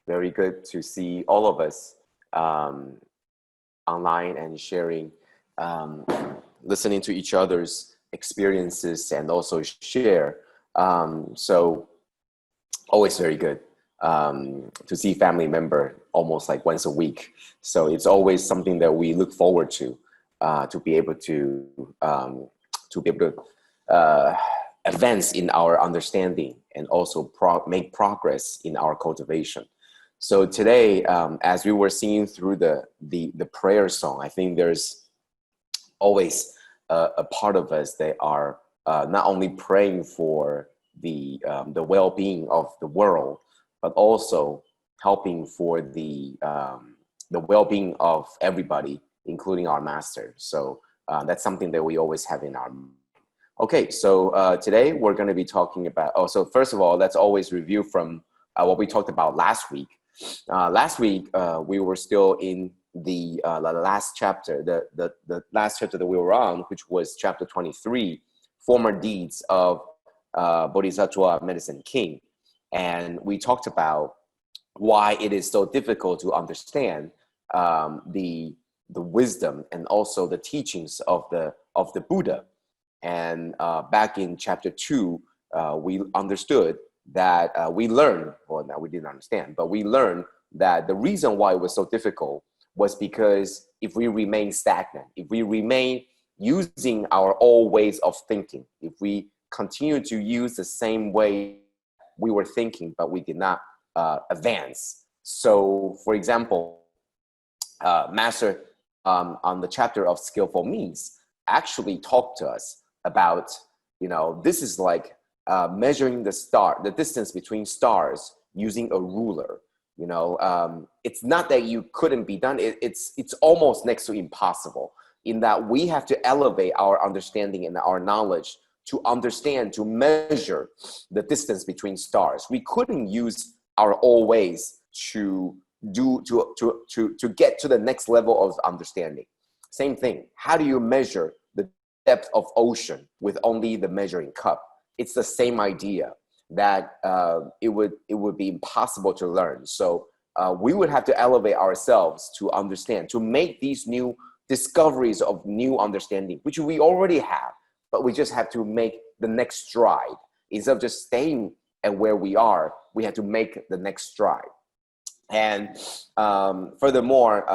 Very good to see all of us online and sharing, listening to each other's experiences and also share. So always very good to see family member almost like once a week. So it's always something that we look forward to be able to advance in our understanding and also make progress in our cultivation. So today, as we were singing through the prayer song, I think there's always a part of us that are not only praying for the well-being of the world, but also helping for the well-being of everybody, including our master. So that's something that we always have in our mind. Okay, so today we're going to be talking about, so first of all, let's always review from what we talked about last week. Last week, we were still in the last chapter, the last chapter that we were on, which was chapter 23, Former Deeds of Bodhisattva Medicine King. And we talked about why it is so difficult to understand the wisdom and also the teachings of the Buddha. And back in chapter 2, we understood that we learned, well, now we didn't understand, but we learned that the reason why it was so difficult was because if we remain stagnant, if we remain using our old ways of thinking, if we continue to use the same way we were thinking, but we did not advance. So, for example, Master on the chapter of skillful means actually talked to us about, this is like measuring the distance between stars using a ruler. It's not that you couldn't be done. It's almost next to impossible, in that we have to elevate our understanding and our knowledge to understand, to measure the distance between stars. We couldn't use our old ways to get to the next level of understanding. Same thing. How do you measure the depth of ocean with only the measuring cup? It's the same idea, that it would be impossible to learn. So we would have to elevate ourselves to understand, to make these new discoveries of new understanding, which we already have, but we just have to make the next stride. Instead of just staying at where we are, we have to make the next stride. And furthermore,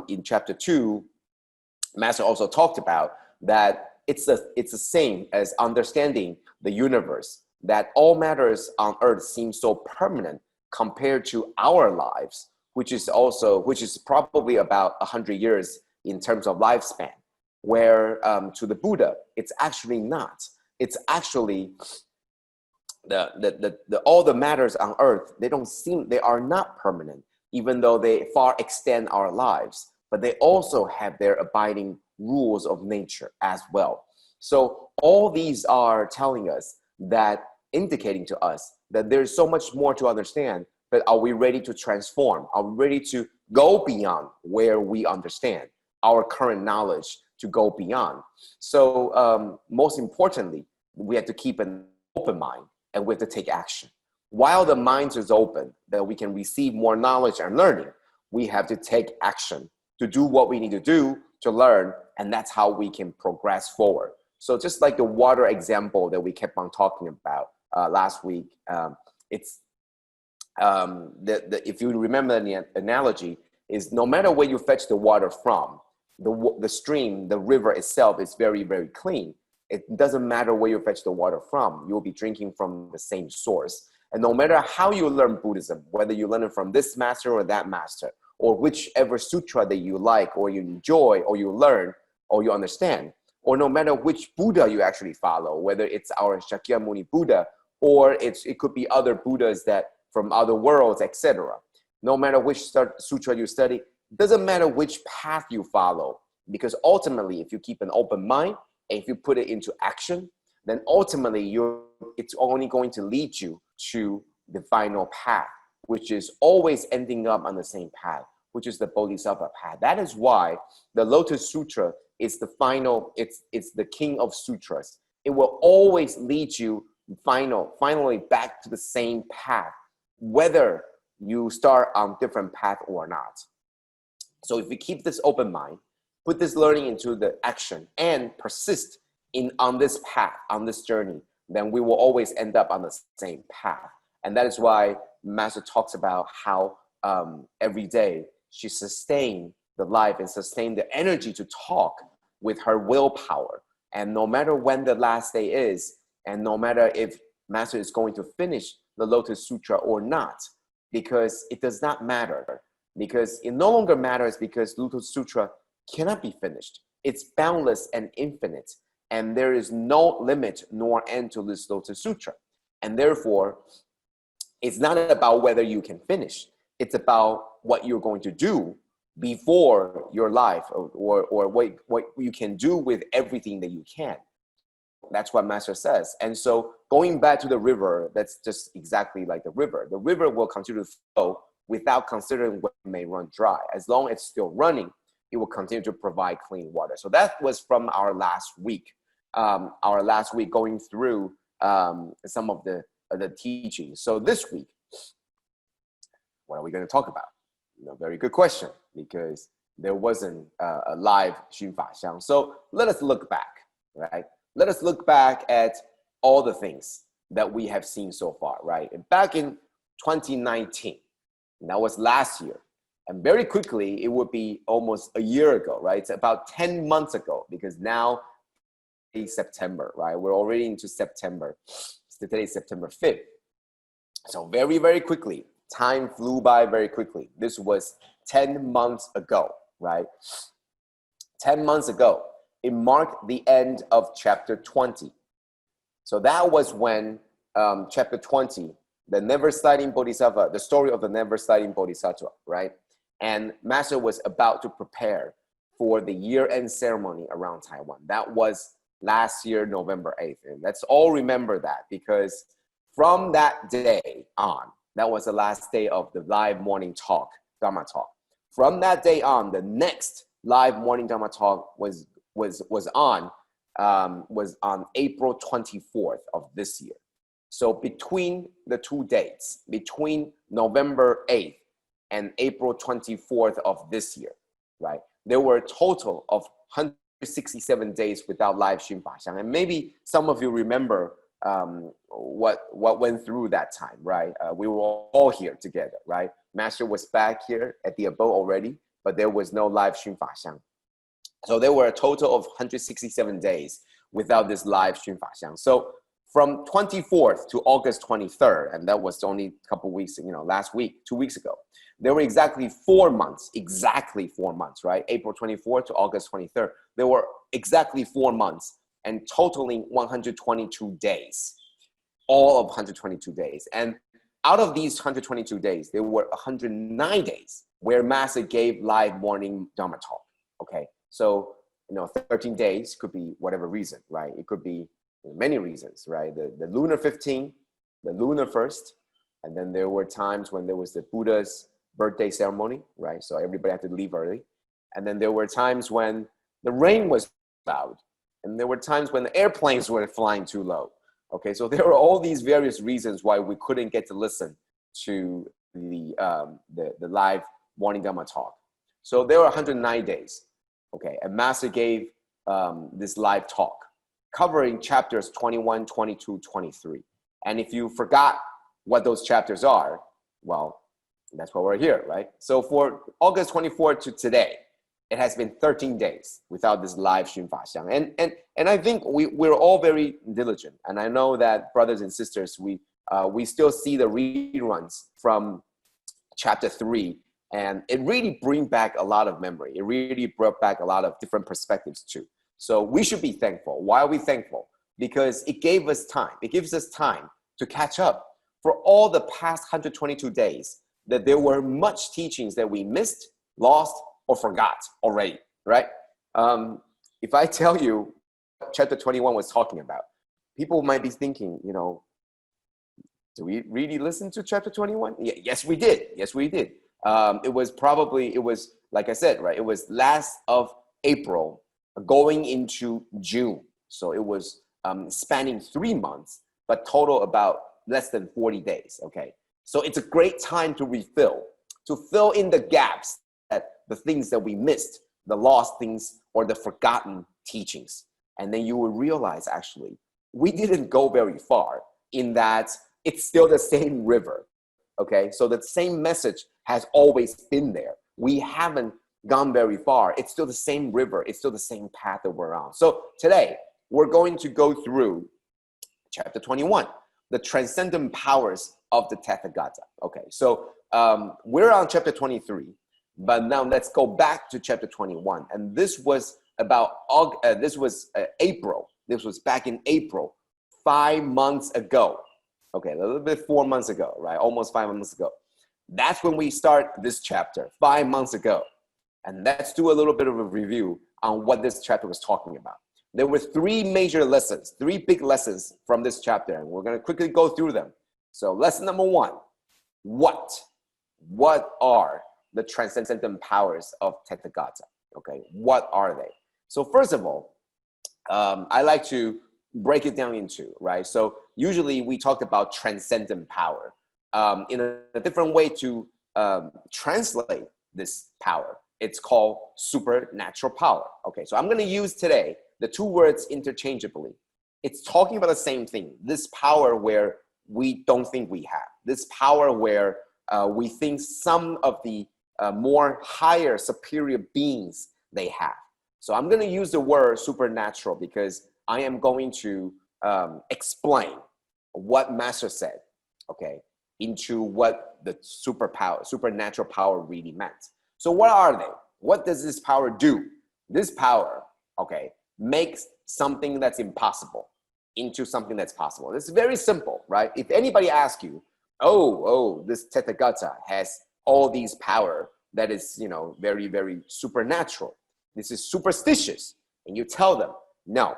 in chapter 2, Master also talked about that it's the same as understanding the universe, that all matters on earth seem so permanent compared to our lives, which is probably about 100 years in terms of lifespan, where to the Buddha, it's actually not. It's actually all the matters on earth, they are not permanent, even though they far extend our lives, but they also have their abiding rules of nature as well. So all these are telling us that, indicating to us that there's so much more to understand, but are we ready to transform? Are we ready to go beyond where we understand our current knowledge, to go beyond? So most importantly, we have to keep an open mind, and we have to take action. While the mind is open, that we can receive more knowledge and learning, we have to take action to do what we need to do to learn, and that's how we can progress forward. So just like the water example that we kept on talking about last week, if you remember the analogy, is no matter where you fetch the water from, the stream, the river itself is very, very clean. It doesn't matter where you fetch the water from, you'll be drinking from the same source. And no matter how you learn Buddhism, whether you learn it from this master or that master, or whichever sutra that you like, or you enjoy, or you learn, or you understand, or no matter which Buddha you actually follow, whether it's our Shakyamuni Buddha, or it could be other Buddhas that from other worlds, etc. No matter which sutra you study, doesn't matter which path you follow, because ultimately, if you keep an open mind, and if you put it into action, then ultimately it's only going to lead you to the final path, which is always ending up on the same path, which is the Bodhisattva Path. That is why the Lotus Sutra is the final, it's the king of sutras. It will always lead you finally back to the same path, whether you start on different path or not. So if we keep this open mind, put this learning into the action and persist on this path, on this journey, then we will always end up on the same path. And that is why Master talks about how every day she sustained the life and sustained the energy to talk with her willpower. And no matter when the last day is, and no matter if Master is going to finish the Lotus Sutra or not, because it does not matter. Because it no longer matters because Lotus Sutra cannot be finished. It's boundless and infinite. And there is no limit nor end to this Lotus Sutra. And therefore, it's not about whether you can finish. It's about what you're going to do before your life, or what you can do with everything that you can. That's what Master says. And so going back to the river, that's just exactly like the river. The river will continue to flow without considering when it may run dry. As long as it's still running, it will continue to provide clean water. So that was from our last week. Going through some of the teachings. So this week, what are we going to talk about? Very good question, because there wasn't a live Xun Fa Xiang. So let us look back, right? Let us look back at all the things that we have seen so far, right? And back in 2019, and that was last year. And very quickly, it would be almost a year ago, right? It's about 10 months ago, because now it's September, right? We're already into September. Today is September 5th. So very, very quickly, time flew by very quickly. This was 10 months ago, right? 10 months ago, it marked the end of chapter 20. So that was when chapter 20, the never sliding Bodhisattva, the story of the never sliding Bodhisattva, right? And Master was about to prepare for the year-end ceremony around Taiwan. That was last year, November 8th. And let's all remember that, because from that day on, that was the last day of the live morning talk, Dharma talk. From that day on, the next live morning Dharma talk was on April 24th of this year. So between the two dates, between November 8th and April 24th of this year, right, there were a total of 167 days without live Xun Fa Xiang. And maybe some of you remember what went through that time, right? We were all here together, right? Master was back here at the abode already, but there was no live Xun Fa Xiang. So there were a total of 167 days without this live Xun Fa Xiang. So from 24th to August 23rd, and that was only a couple weeks, last week, 2 weeks ago, there were exactly 4 months, right? April 24th to August 23rd. There were exactly 4 months and totaling 122 days, all of 122 days. And out of these 122 days, there were 109 days where Master gave live morning Dharma talk, okay? So, 13 days could be whatever reason, right? It could be many reasons, right? The lunar 15, the lunar 1st, and then there were times when there was the Buddha's birthday ceremony, right? So everybody had to leave early. And then there were times when the rain was loud, and there were times when the airplanes were flying too low. Okay, so there were all these various reasons why we couldn't get to listen to the live morning Dhamma talk. So there were 109 days. Okay, and Master gave this live talk covering chapters 21, 22, 23. And if you forgot what those chapters are, well, that's why we're here, right? So for August 24th to today, it has been 13 days without this live Xun Fa Xiang. And I think we're all very diligent. And I know that brothers and sisters, we still see the reruns from chapter 3. And it really brings back a lot of memory. It really brought back a lot of different perspectives too. So we should be thankful. Why are we thankful? Because it gave us time. It gives us time to catch up for all the past 122 days that there were much teachings that we missed, lost, or forgot already, right? If I tell you what chapter 21 was talking about, people might be thinking, do we really listen to chapter 21? Yes, we did. Yes, we did. It was, like I said, right? It was last of April going into June. So it was spanning 3 months, but total about less than 40 days, okay? So it's a great time to refill, to fill in the gaps, that the things that we missed, the lost things or the forgotten teachings. And then you will realize, actually, we didn't go very far, in that it's still the same river, okay? So the same message has always been there. We haven't gone very far. It's still the same river. It's still the same path that we're on. So today, we're going to go through chapter 21, the transcendent powers of the Tathagata. Okay, so we're on chapter 23, but now let's go back to chapter 21. And this was about, April. This was back in April, 5 months ago. Okay, a little bit 4 months ago, right? Almost 5 months ago. That's when we start this chapter, 5 months ago. And let's do a little bit of a review on what this chapter was talking about. There were 3 major lessons, 3 big lessons from this chapter, and we're going to quickly go through them. So lesson number 1, what are the transcendent powers of Tathagata? Okay, what are they? So first of all, I like to break it down into, right? So usually we talked about transcendent power. In a different way to translate this power, it's called supernatural power. Okay, so I'm going to use today the 2 words interchangeably. It's talking about the same thing. This power where we don't think we have. This power where we think some of the more higher, superior beings they have. So I'm going to use the word supernatural because I am going to explain what Master said, okay, into what the supernatural power really meant. So what are they? What does this power do? This power, okay, makes something that's impossible into something that's possible. It's very simple, right? If anybody asks you, this Tathagata has all these power that is, very, very supernatural. This is superstitious. And you tell them, no,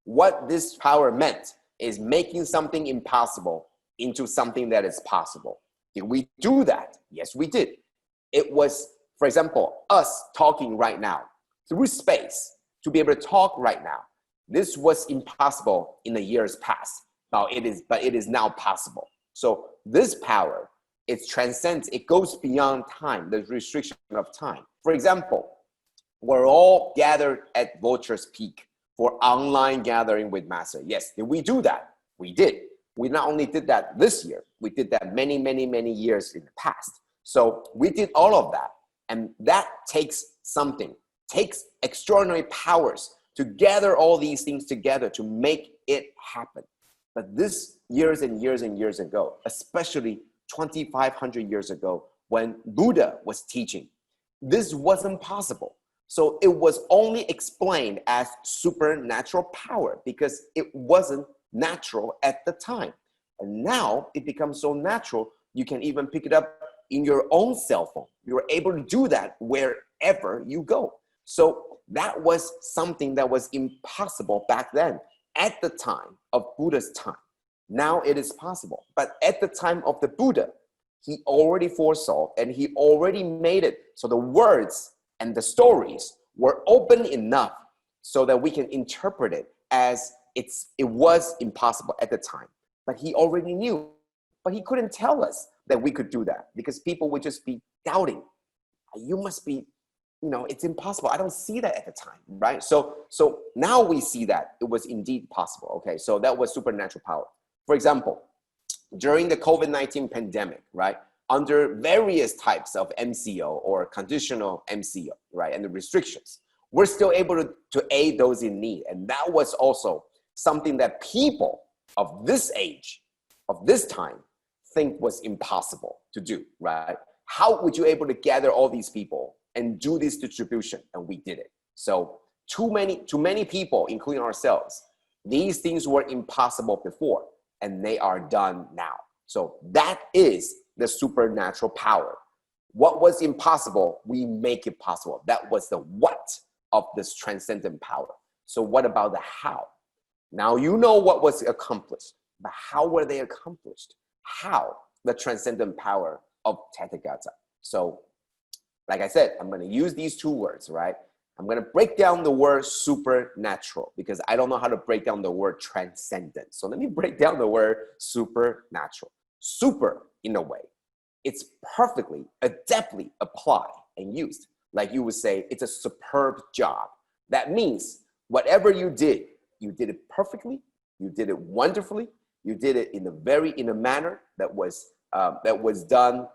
what this power meant is making something impossible into something that is possible. Did we do that? Yes, we did. It was, for example, us talking right now through space to be able to talk right now. This was impossible in the years past. Now it is now possible. So this power, it transcends, it goes beyond time, the restriction of time. For example, we're all gathered at Vultures Peak for online gathering with Master. Yes, did we do that? We did. We not only did that this year, we did that many, many, many years in the past. So we did all of that. And that takes extraordinary powers to gather all these things together to make it happen. But this years and years and years ago, especially 2,500 years ago, when Buddha was teaching, this wasn't possible. So it was only explained as supernatural power because it wasn't natural at the time. And now it becomes so natural, you can even pick it up in your own cell phone. You're able to do that wherever you go. So that was something that was impossible back then at the time of Buddha's time. Now it is possible. But at the time of the Buddha, he already foresaw and he already made it. So the words and the stories were open enough so that we can interpret it as it was impossible at the time. But he already knew. But he couldn't tell us that we could do that because people would just be doubting. You must be, it's impossible. I don't see that at the time, right? So now we see that it was indeed possible, okay? So that was supernatural power. For example, during the COVID-19 pandemic, right? Under various types of MCO or conditional MCO, right? And the restrictions, we're still able to aid those in need. And that was also something that people of this age, of this time, think was impossible to do, right? How would you able to gather all these people and do this distribution? And we did it. So to many people, including ourselves, these things were impossible before, and they are done now. So that is the supernatural power. What was impossible, we make it possible. That was the what of this transcendent power. So what about the how? Now you know what was accomplished, but how were they accomplished? How? The transcendent power of Tathagata. So like I said, I'm going to use these 2 words, right? I'm going to break down the word supernatural because I don't know how to break down the word transcendent. So let me break down the word supernatural. Super, in a way, it's perfectly, adeptly applied and used. Like you would say, it's a superb job. That means whatever you did it perfectly, you did it wonderfully, you did it in a manner that was done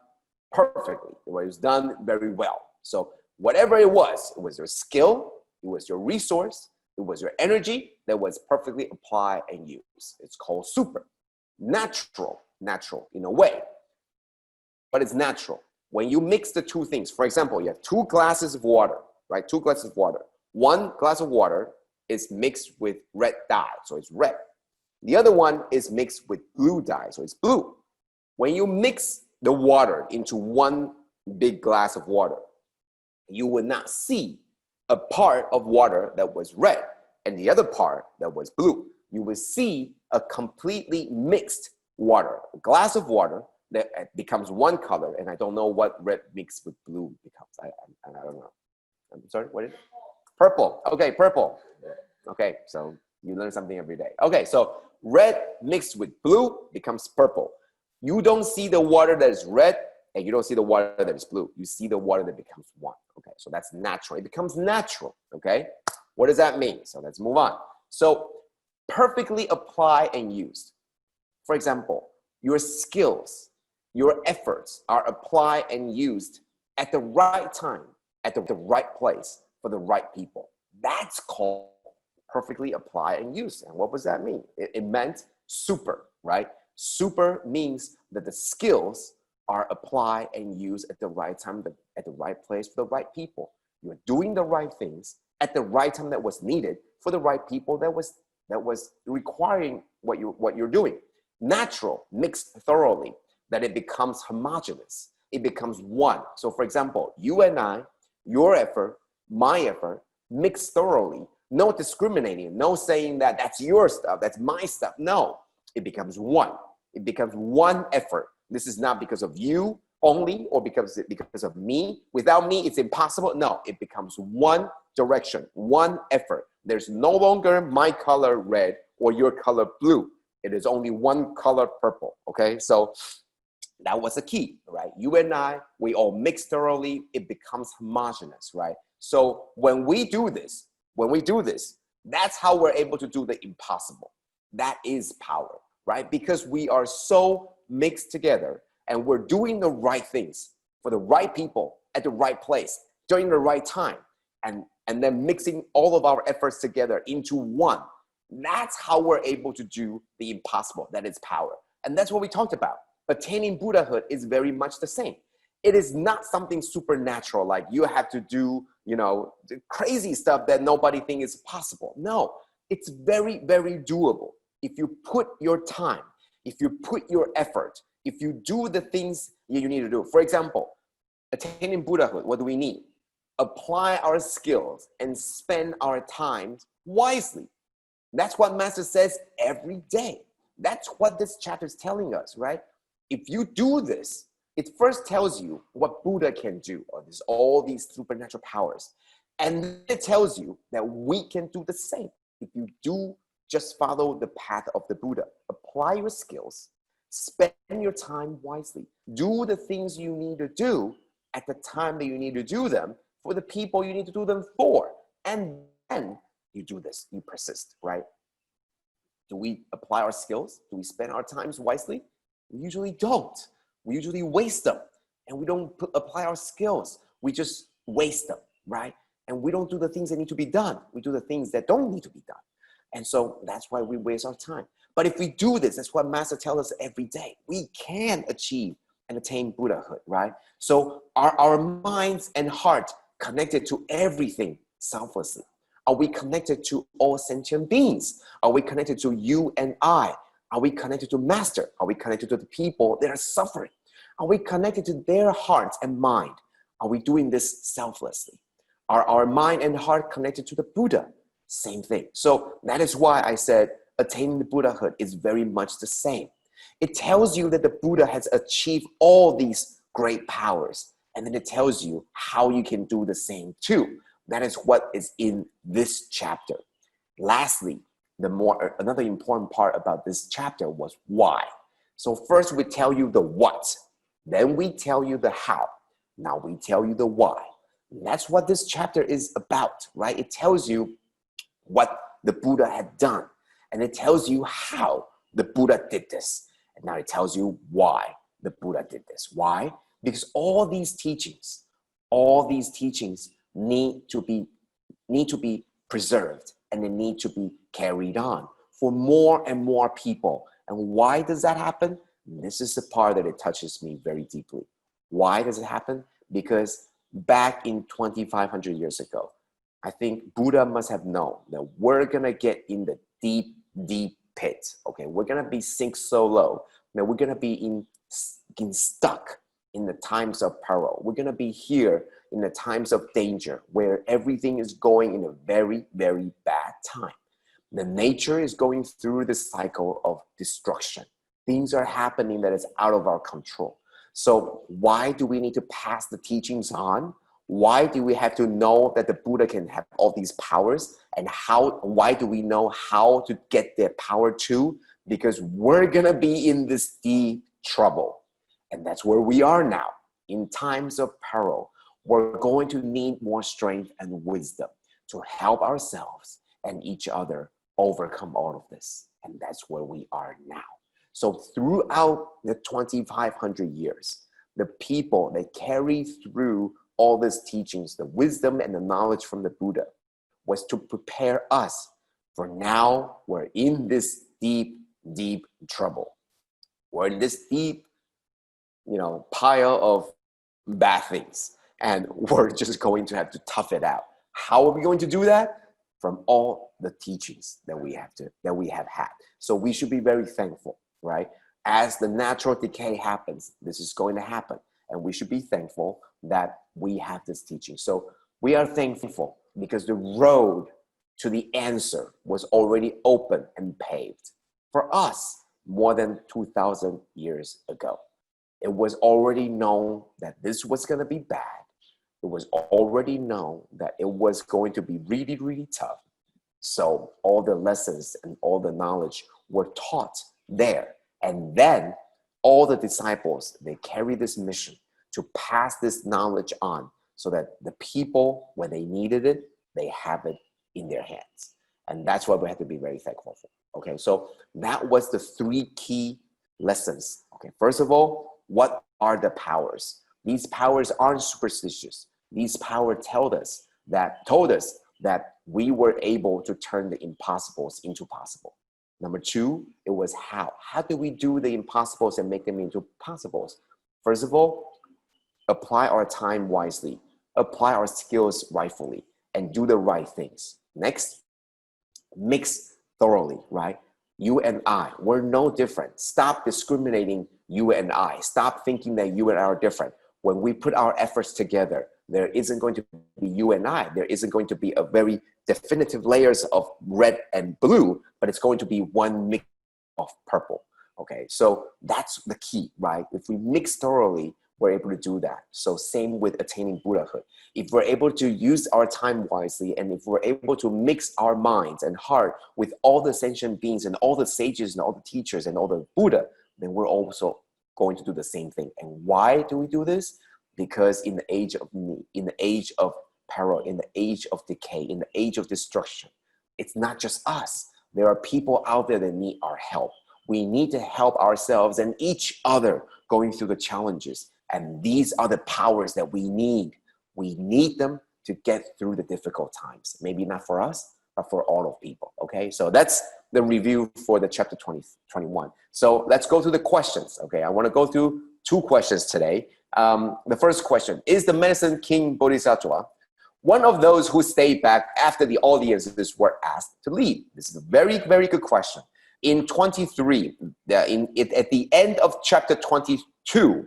perfectly. It was done very well. So whatever it was your skill, it was your resource, it was your energy that was perfectly applied and used. It's called super. Natural in a way, but it's natural. When you mix the two things, for example, you have 2 glasses of water, right? 2 glasses of water. One glass of water is mixed with red dye, so it's red. The other one is mixed with blue dye, so it's blue. When you mix the water into one big glass of water, you will not see a part of water that was red and the other part that was blue. You will see a completely mixed water, a glass of water that becomes one color, and I don't know what red mixed with blue becomes. I don't know. I'm sorry, what is it? Purple. Okay, purple. Okay, so you learn something every day. Okay, so red mixed with blue becomes purple. You don't see the water that is red, and you don't see the water that is blue. You see the water that becomes one. Okay, so that's natural. It becomes natural, okay? What does that mean? So let's move on. So perfectly apply and used. For example, your skills, your efforts are applied and used at the right time, at the right place, for the right people. That's called perfectly apply and use. And what does that mean? It meant super, right? Super means that the skills are applied and used at the right time, at the right place, for the right people. You're doing the right things at the right time that was needed for the right people that was requiring what you're doing. Natural, mixed thoroughly, that it becomes homogeneous. It becomes one. So for example, you and I, your effort, my effort, mixed thoroughly, no discriminating, no saying that that's your stuff, that's my stuff. No, it becomes one. It becomes one effort. This is not because of you only or because of me. Without me, it's impossible. No, it becomes one direction, one effort. There's no longer my color red or your color blue. It is only one color purple, okay? So that was the key, right? You and I, we all mix thoroughly, it becomes homogeneous, right? So when we do this, that's how we're able to do the impossible. That is power, right? Because we are so mixed together and we're doing the right things for the right people at the right place during the right time, and then mixing all of our efforts together into one. That's how we're able to do the impossible. That is power. And that's what we talked about. Attaining Buddhahood is very much the same. It is not something supernatural, like you have to do, the crazy stuff that nobody thinks is possible. No, it's very, very doable. If you put your time, if you put your effort, if you do the things you need to do. For example, attaining Buddhahood, what do we need? Apply our skills and spend our time wisely. That's what Master says every day. That's what this chapter is telling us, right? If you do this, it first tells you what Buddha can do, or there's all these supernatural powers. And then it tells you that we can do the same. If you do just follow the path of the Buddha, apply your skills, spend your time wisely, do the things you need to do at the time that you need to do them for the people you need to do them for. And then you do this, you persist, right? Do we apply our skills? Do we spend our times wisely? We usually don't. We usually waste them, and we don't apply our skills. We just waste them, right? And we don't do the things that need to be done. We do the things that don't need to be done. And so that's why we waste our time. But if we do this, that's what Master tells us every day. We can achieve and attain Buddhahood, right? So are our minds and heart connected to everything selflessly? Are we connected to all sentient beings? Are we connected to you and I? Are we connected to Master? Are we connected to the people that are suffering? Are we connected to their hearts and mind? Are we doing this selflessly? Are our mind and heart connected to the Buddha? Same thing. So that is why I said attaining the Buddhahood is very much the same. It tells you that the Buddha has achieved all these great powers. And then it tells you how you can do the same too. That is what is in this chapter. Lastly, another important part about this chapter was why. So first we tell you the what. Then we tell you the how. Now we tell you the why. And that's what this chapter is about, right? It tells you what the Buddha had done. And it tells you how the Buddha did this. And now it tells you why the Buddha did this. Why? Because all these teachings need to be preserved, and they need to be carried on for more and more people. And why does that happen? This is the part that it touches me very deeply. Why does it happen? Because back in 2,500 years ago, I think Buddha must have known that we're gonna get in the deep, deep pit. Okay, we're gonna be sink so low that we're gonna be stuck in the times of peril. We're gonna be here in the times of danger where everything is going in a very, very bad time. The nature is going through the cycle of destruction. Things are happening that is out of our control. So why do we need to pass the teachings on? Why do we have to know that the Buddha can have all these powers? And why do we know how to get their power too? Because we're gonna be in this deep trouble. And that's where we are now. In times of peril, we're going to need more strength and wisdom to help ourselves and each other overcome all of this. And that's where we are now. So throughout the 2,500 years, the people that carry through all these teachings, the wisdom and the knowledge from the Buddha, was to prepare us for now we're in this deep, deep trouble. We're in this deep, pile of bad things, and we're just going to have to tough it out. How are we going to do that? From all the teachings that we have had. So we should be very thankful, right? As the natural decay happens, this is going to happen, and we should be thankful that we have this teaching. So we are thankful because the road to the answer was already open and paved for us more than 2,000 years ago. It was already known that this was going to be bad. It was already known that it was going to be really, really tough. So all the lessons and all the knowledge were taught there. And then all the disciples, they carry this mission to pass this knowledge on so that the people, when they needed it, they have it in their hands. And that's what we have to be very thankful for. Okay, so that was the 3 key lessons. Okay, first of all, what are the powers? These powers aren't superstitious. These powers told us that we were able to turn the impossibles into possible. Number 2, it was how. How do we do the impossibles and make them into possibles? First of all, apply our time wisely, apply our skills rightfully, and do the right things. Next, mix thoroughly, right? You and I, we're no different. Stop discriminating you and I. Stop thinking that you and I are different. When we put our efforts together, there isn't going to be you and I. There isn't going to be a very definitive layers of red and blue, but it's going to be one mix of purple. Okay, so that's the key, right? If we mix thoroughly, we're able to do that. So same with attaining Buddhahood. If we're able to use our time wisely, and if we're able to mix our minds and heart with all the sentient beings and all the sages and all the teachers and all the Buddha, then we're also going to do the same thing. And why do we do this? Because in the age of need, in the age of peril, in the age of decay, in the age of destruction, it's not just us. There are people out there that need our help. We need to help ourselves and each other going through the challenges. And these are the powers that we need. We need them to get through the difficult times. Maybe not for us, but for all of people, okay? So that's the review for the chapter 21. So let's go through the questions, okay? I wanna go through 2 questions today. The first question, is the Medicine King Bodhisattva one of those who stayed back after the audiences were asked to leave? This is a very, very good question. In 23, at the end of chapter 22,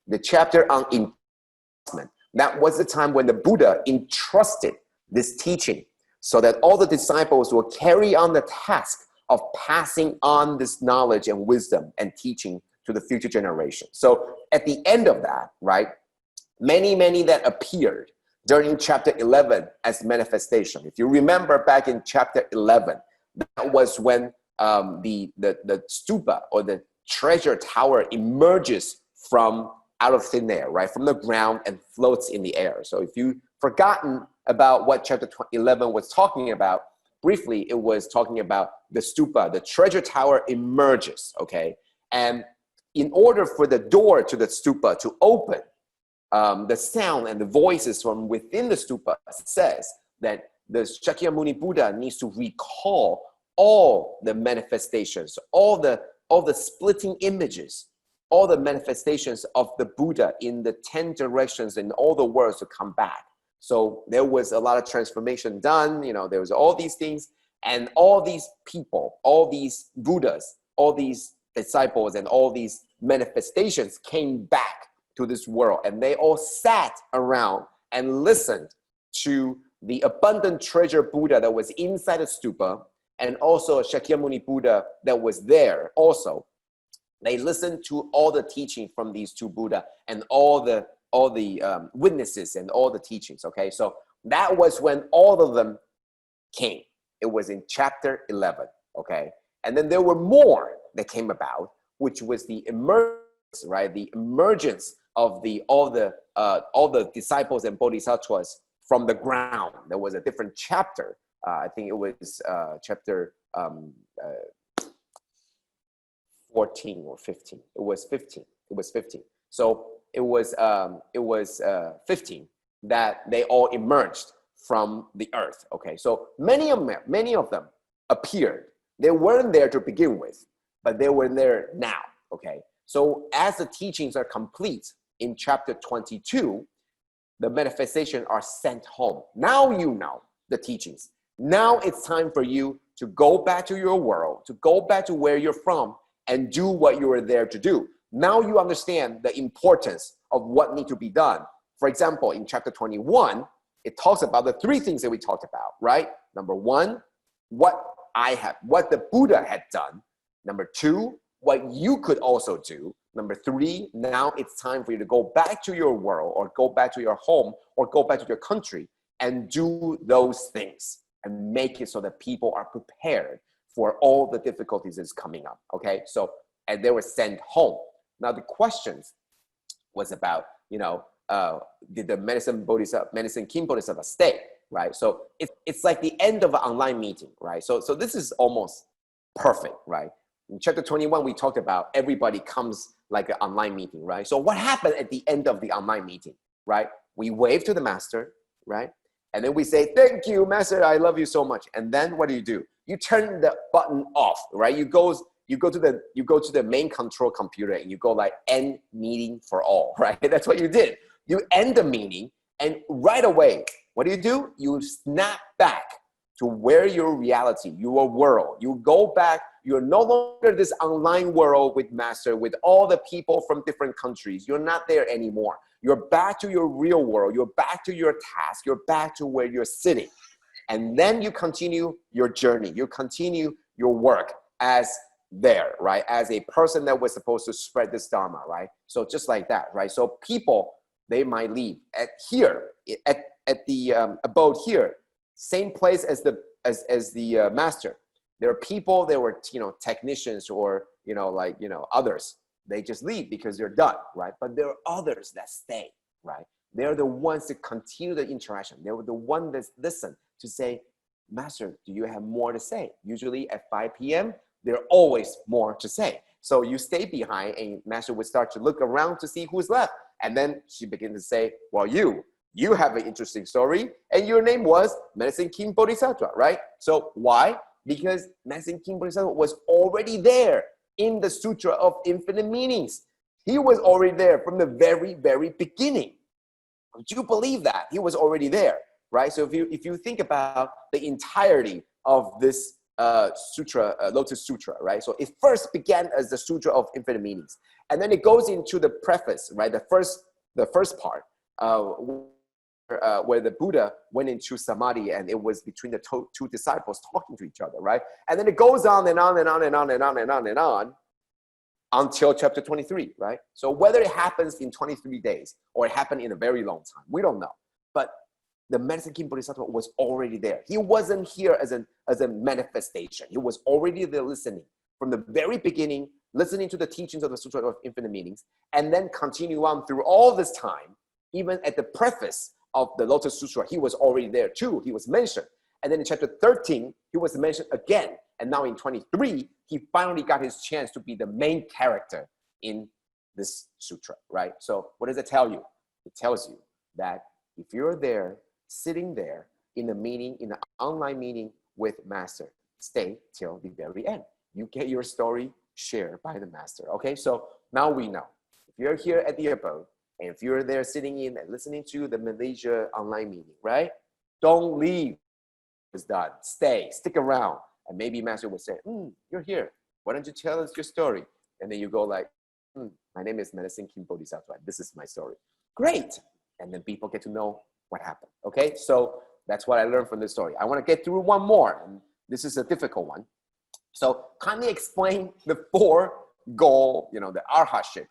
the chapter on entrustment, that was the time when the Buddha entrusted this teaching so that all the disciples will carry on the task of passing on this knowledge and wisdom and teaching to the future generation. So at the end of that, right, many that appeared during chapter 11 as manifestation. If you remember back in chapter 11, that was when the stupa or the treasure tower emerges from out of thin air, right? From the ground and floats in the air. So if you've forgotten about what chapter 11 was talking about, briefly, it was talking about the stupa, the treasure tower emerges, okay? And in order for the door to the stupa to open, the sound and the voices from within the stupa says that the Shakyamuni Buddha needs to recall all the manifestations, all the splitting images, all the manifestations of the Buddha in the 10 directions in all the worlds to come back. So there was a lot of transformation done, there was all these things, and all these people, all these Buddhas, all these disciples, and all these manifestations came back to this world, and they all sat around and listened to the abundant treasure Buddha that was inside the stupa, and also a Shakyamuni Buddha that was there also. They listened to all the teaching from these two Buddha and all the witnesses and all the teachings, okay? So that was when all of them came. It was in chapter 11, okay? And then there were more that came about, which was the emergence, right? The emergence of all the disciples and bodhisattvas from the ground. There was a different chapter. I think it was chapter 14 or 15. It was 15. It was 15. So it was 15 that they all emerged from the earth. Okay, so many of them appeared. They weren't there to begin with, but they were there now. Okay, so as the teachings are complete in chapter 22, the manifestations are sent home. Now you know the teachings. Now it's time for you to go back to your world, to go back to where you're from, and do what you were there to do. Now you understand the importance of what needs to be done. For example, in chapter 21, it talks about the three things that we talked about, right? Number one, what the Buddha had done. Number two, what you could also do. Number three, now it's time for you to go back to your world, or go back to your home, or go back to your country and do those things and make it so that people are prepared for all the difficulties that's coming up, okay? So, and they were sent home. Now the questions was about, did the Medicine King Bodhisattva stay, right? So it's like the end of an online meeting, right? So this is almost perfect, right? In chapter 21, we talked about everybody comes like an online meeting, right? So what happened at the end of the online meeting, right? We wave to the master, right? And then we say, thank you, master, I love you so much. And then what do? You turn the button off, right? You go to the main control computer and you go like end meeting for all, right? That's what you did. You end the meeting, and right away, what do? You snap back to where your reality, your world. You go back. You're no longer this online world with master, with all the people from different countries. You're not there anymore. You're back to your real world. You're back to your task. You're back to where you're sitting. And then you continue your journey. You continue your work as there, right? As a person that was supposed to spread this Dharma, right? So just like that, right? So people, they might leave at the abode here, same place as the master. There are people, there were, technicians or, others. They just leave because they're done, right? But there are others that stay, right? They're the ones that continue the interaction. They were the ones that listen to say, master, do you have more to say? Usually at 5 p.m., there are always more to say. So you stay behind, and master would start to look around to see who's left. And then she began to say, well, you have an interesting story, and your name was Medicine King Bodhisattva, right? So why? Because Medicine King Bodhisattva was already there in the Sutra of Infinite Meanings. He was already there from the very, very beginning. Would you believe that? He was already there, right? So if you think about the entirety of this sutra, Lotus Sutra, right? So it first began as the Sutra of Infinite Meanings, and then it goes into the preface, right? The first part, where the Buddha went into samadhi, and it was between the two disciples talking to each other, right? And then it goes on and on and on and on and on and on and on until chapter 23, right? So whether it happens in 23 days or it happened in a very long time, we don't know. But the Medicine King Bodhisattva was already there. He wasn't here as a manifestation. He was already there listening. from the very beginning, listening to the teachings of the Sutra of Infinite Meanings, and then continue on through all this time, even at the preface of the Lotus Sutra, he was already there too. He was mentioned. And then in chapter 13, he was mentioned again. And now in 23, he finally got his chance to be the main character in this sutra, right? So what does it tell you? It tells you that if you're there, sitting there in a meeting, in an online meeting with Master, stay till the very end. You get your story shared by the Master, okay? So now we know. If you're here at the abode, and if you're there sitting in and listening to the Malaysia online meeting, right? Don't leave. It's done. Stay, stick around. And maybe Master would say, you're here. Why don't you tell us your story? And then you go like, my name is Medicine King Bodhisattva. This is my story. Great. And then people get to know what happened. Okay, so that's what I learned from this story. I want to get through one more. And this is a difficult one. So kindly explain the 4 goal, the arhatship.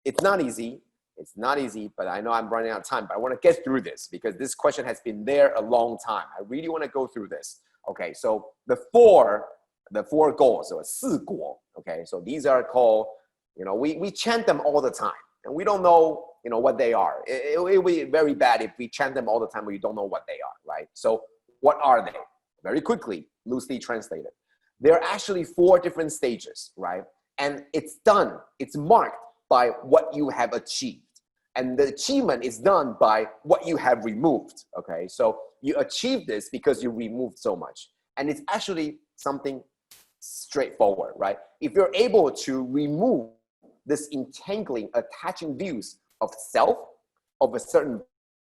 It's not easy. It's not easy, but I know I'm running out of time, but I want to get through this because this question has been there a long time. I really want to go through this. Okay, so the four goals, or 四果, okay, so these are called, we chant them all the time, and we don't know, what they are. It would be very bad if we chant them all the time, but you don't know what they are, right? So what are they? Very quickly, loosely translated. There are actually 4 different stages, right? And it's marked by what you have achieved. And the achievement is done by what you have removed, okay? So you achieve this because you removed so much. And it's actually something straightforward, right? If you're able to remove this entangling, attaching views of self, of a certain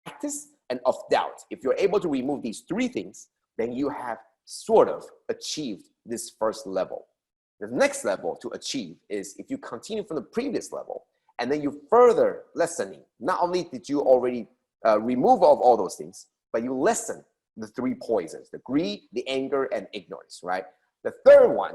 practice, and of doubt, if you're able to remove these 3 things, then you have sort of achieved this first level. The next level to achieve is if you continue from the previous level, and then you further lessening. Not only did you already remove all those things, but you lessen the 3 poisons, the greed, the anger, and ignorance, right? The third one,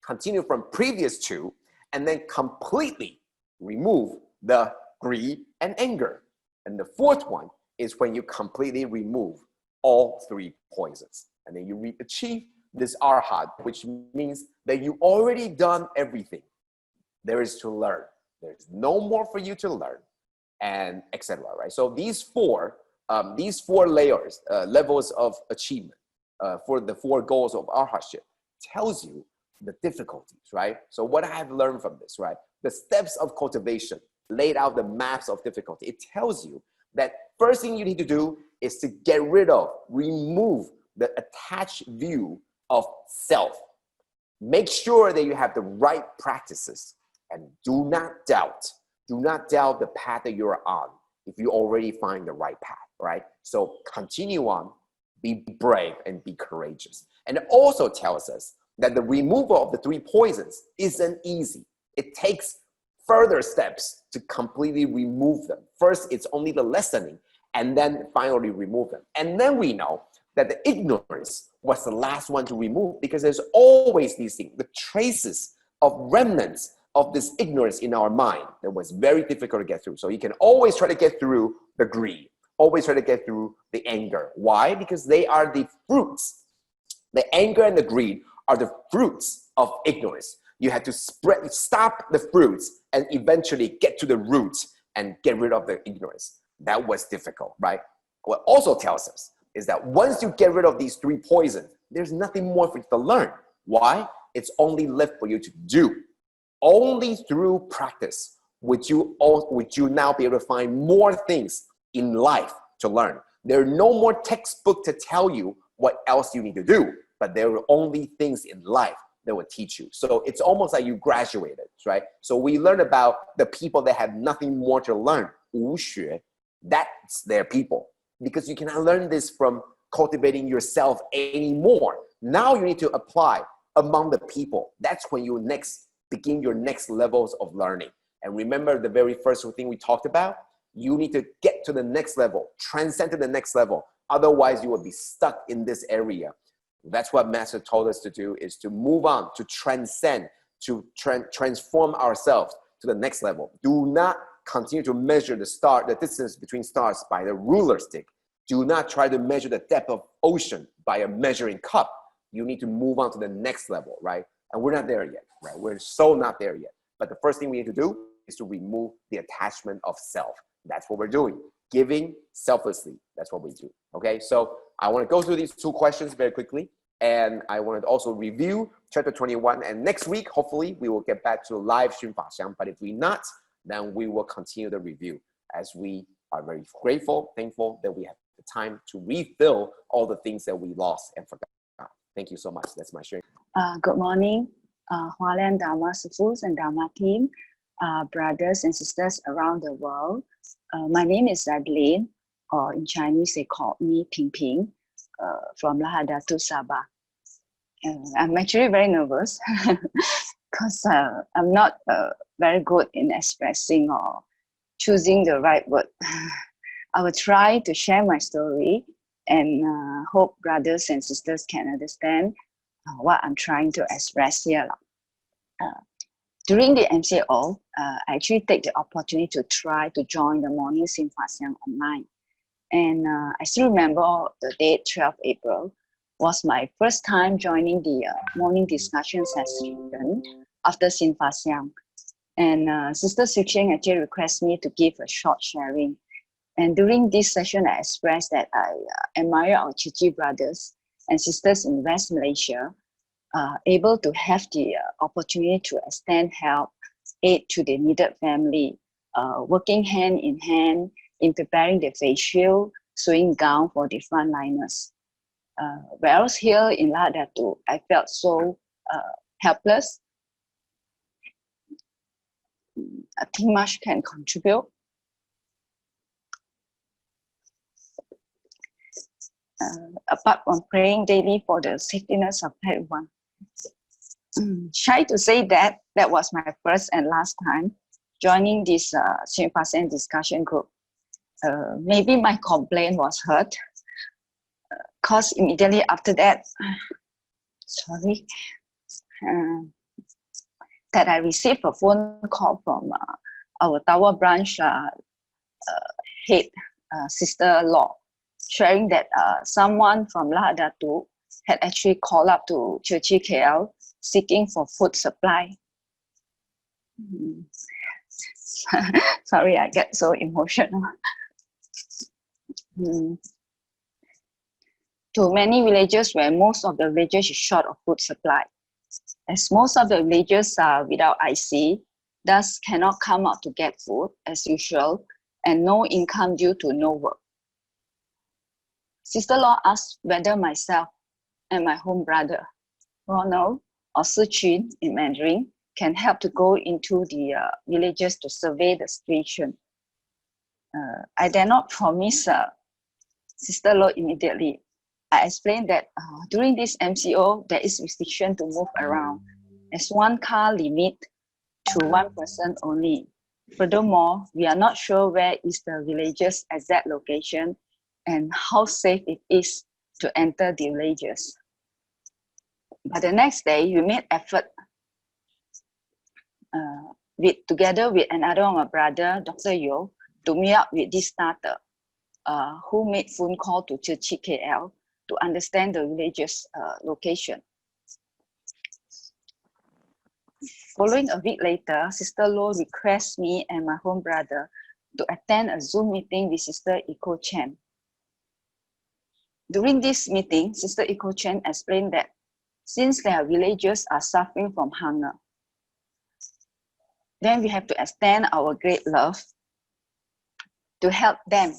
continue from previous 2, and then completely remove the greed and anger. And the fourth one is when you completely remove all 3 poisons. And then you achieve this arhat, which means that you already done everything there is to learn. There's no more for you to learn, and etc. Right? So these four layers, levels of achievement for the 4 goals of arhatship tells you the difficulties, right? So what I have learned from this, right? The steps of cultivation laid out the maps of difficulty. It tells you that first thing you need to do is to get rid of, remove the attached view of self. Make sure that you have the right practices. And do not doubt the path that you're on if you already find the right path, right? So continue on, be brave and be courageous. And it also tells us that the removal of the 3 poisons isn't easy. It takes further steps to completely remove them. First, it's only the lessening, and then finally remove them. And then we know that the ignorance was the last one to remove because there's always these things, the traces of remnants of this ignorance in our mind that was very difficult to get through. So you can always try to get through the greed, always try to get through the anger. Why? Because they are the fruits. The anger and the greed are the fruits of ignorance. You have to stop the fruits and eventually get to the roots and get rid of the ignorance. That was difficult, right? What also tells us is that once you get rid of these 3 poisons, there's nothing more for you to learn. Why? It's only left for you to do. Only through practice would you now be able to find more things in life to learn. There are no more textbook to tell you what else you need to do, but there are only things in life that will teach you. So it's almost like you graduated, right? So we learn about the people that have nothing more to learn. 无学, that's their people. Because you cannot learn this from cultivating yourself anymore. Now you need to apply among the people. That's when you begin your next levels of learning. And remember the very first thing we talked about? You need to get to the next level, transcend to the next level. Otherwise, you will be stuck in this area. That's what Master told us to do, is to move on, to transcend, to transform ourselves to the next level. Do not continue to measure the distance between stars by the ruler stick. Do not try to measure the depth of ocean by a measuring cup. You need to move on to the next level, right? And we're not there yet, right? We're so not there yet. But the first thing we need to do is to remove the attachment of self. That's what we're doing. Giving selflessly. That's what we do. Okay, so I want to go through these 2 questions very quickly. And I want to also review chapter 21. And next week, hopefully, we will get back to live stream Fa Xiang. But if we not, then we will continue the review, as we are very grateful, thankful that we have the time to refill all the things that we lost and forgot. Thank you so much. That's my sharing. Good morning, Hualien Dharma Sufus and Dharma team, brothers and sisters around the world. My name is Adeline, or in Chinese they call me Ping Ping, from Lahadatu, Sabah. I'm actually very nervous because I'm not very good in expressing or choosing the right word. I will try to share my story and hope brothers and sisters can understand what I'm trying to express here. During the MCO, I actually take the opportunity to try to join the morning Sim Fa Xiang online. And I still remember the date, 12 April, was my first time joining the morning discussion session after Sim Fa Xiang. And Sister Tzu Chi actually requested me to give a short sharing. And during this session, I expressed that I admire our Tzu Chi brothers and sisters in West Malaysia, able to have the opportunity to extend help, aid to the needed family, working hand in hand in preparing the face shield, sewing gown for the frontliners. Whereas here in Lahadatu, I felt so helpless. I think much can contribute. Apart from praying daily for the safetyness of everyone. Shy to say that that was my first and last time joining this Sim Fa Xiang discussion group. Maybe my complaint was heard, because immediately after that, that I received a phone call from our Tower branch head sister-in-law, sharing that someone from Lahadatu had actually called up to Tzu Chi KL seeking for food supply. Sorry, I get so emotional. To many villages where most of the villages is short of food supply. As most of the villages are without IC, thus cannot come out to get food as usual, and no income due to no work. Sister-in-law asked whether myself and my home brother, Ronald, or Tzu Chi in Mandarin, can help to go into the villages to survey the situation. I dare not promise sister-in-law immediately. I explained that during this MCO, there is restriction to move around, as one car limit to one person only. Furthermore, we are not sure where is the village's exact location and how safe it is to enter the villages. But the next day, we made effort together with another of my brother, Dr. Yo, to meet up with this starter, who made phone call to Tzu Chi KL to understand the village's location. Following a week later, Sister Lo requests me and my home brother to attend a Zoom meeting with Sister Iko Chen. During this meeting, Sister Iko Chen explained that since their villagers are suffering from hunger, then we have to extend our great love to help them.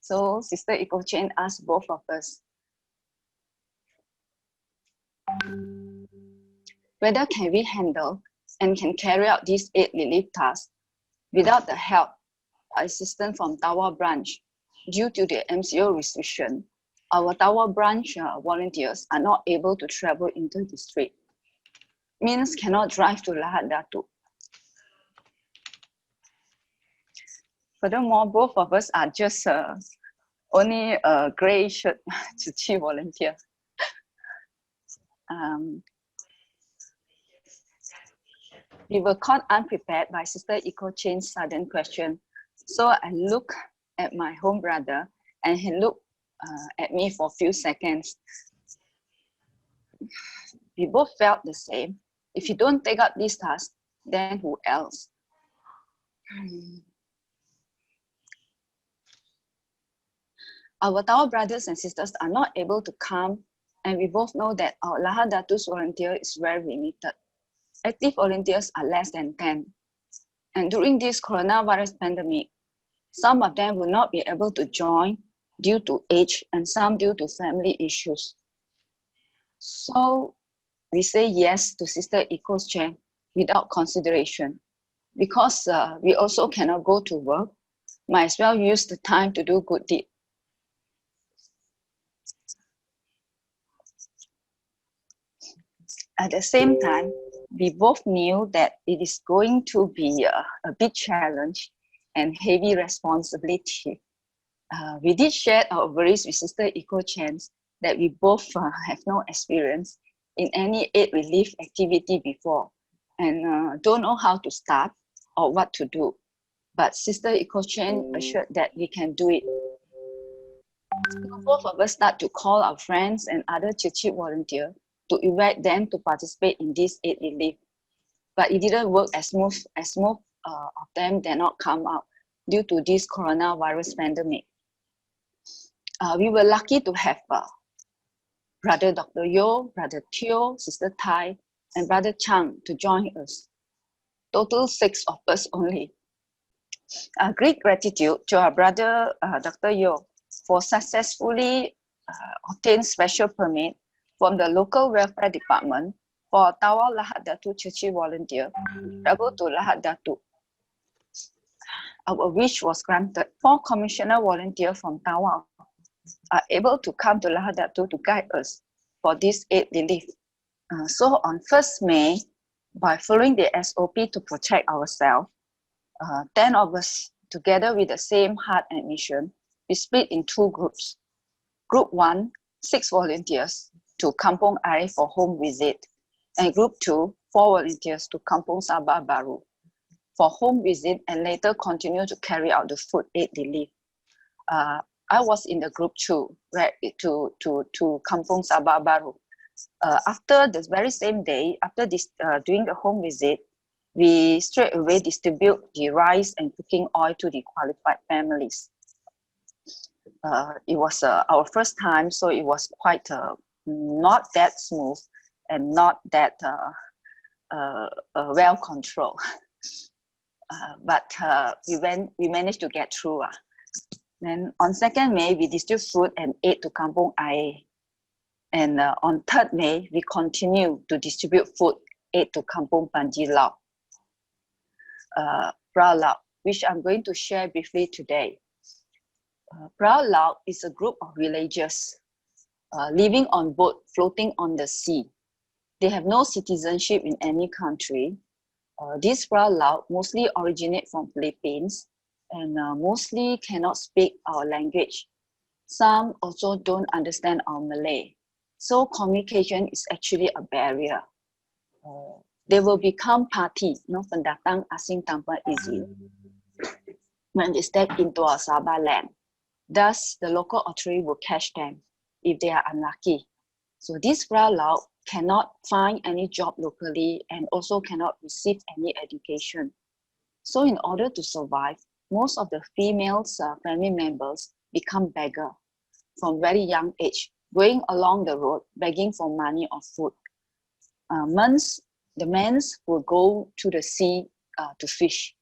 So Sister Iko Chen asked both of us whether can we handle and can carry out this aid relief task without the help or assistance from Tower branch. Due to the MCO restriction, our Tower branch volunteers are not able to travel into the street, means cannot drive to Lahadatu. Furthermore, both of us are just only a gray shirt Tzu Chi volunteer. We were caught unprepared by Sister Iko Chen's sudden question. So I looked at my home brother and he looked at me for a few seconds. We both felt the same. If you don't take up this task, then who else? Our Tao brothers and sisters are not able to come, and we both know that our Lahadatus volunteer is very limited. Active volunteers are less than 10. And during this coronavirus pandemic, some of them will not be able to join due to age and some due to family issues. So we say yes to Sister Eco's Cheng without consideration. Because we also cannot go to work, might as well use the time to do good deed. At the same time, we both knew that it is going to be a big challenge and heavy responsibility. We did share our worries with Sister Eco Chen that we both have no experience in any aid relief activity before and don't know how to start or what to do. But Sister Eco Chen assured that we can do it. So both of us start to call our friends and other Tzu Chi volunteers to invite them to participate in this aid relief. But it didn't work as most of them did not come out due to this coronavirus pandemic. We were lucky to have Brother Dr. Yo, Brother Teo, Sister Tai, and Brother Cheng to join us. Total 6 of us only. Great gratitude to our brother Dr. Yo for successfully obtained special permit from the local welfare department for Tawa Lahat Datu Tzu Chi volunteer to travel to Lahat Datu. Our wish was granted. 4 commissioner volunteers from Tawa are able to come to Lahat Datu to guide us for this aid relief. So on 1st May, by following the SOP to protect ourselves, 10 of us, together with the same heart and mission, we split in 2 groups. Group 1, 6 volunteers to Kampong Ai for home visit, and Group 2, 4 volunteers to Kampong Sabah Baru for home visit and later continue to carry out the food aid relief. I was in the Group 2 to Kampong Sabah Baru. After the very same day, after doing the home visit, we straight away distribute the rice and cooking oil to the qualified families. It was our first time, so it was quite not that smooth and not that well controlled. But we managed to get through. Then on 2nd May, we distribute food and aid to Kampong Ai. And on 3rd May, we continue to distribute food aid to Kampong Panji Lao. Pra Lao, which I'm going to share briefly today. Pra Lao is a group of villagers living on boat floating on the sea. They have no citizenship in any country. These Pra Lao mostly originate from Philippines and mostly cannot speak our language. Some also don't understand our Malay. So communication is actually a barrier. They will become party, pendatang asing tanpa izin, when they step into our Sabah land. Thus, the local authority will catch them if they are unlucky. So these Pra Lao cannot find any job locally and also cannot receive any education. So in order to survive, most of the females family members become beggar from very young age, going along the road begging for money or food. The men will go to the sea to fish.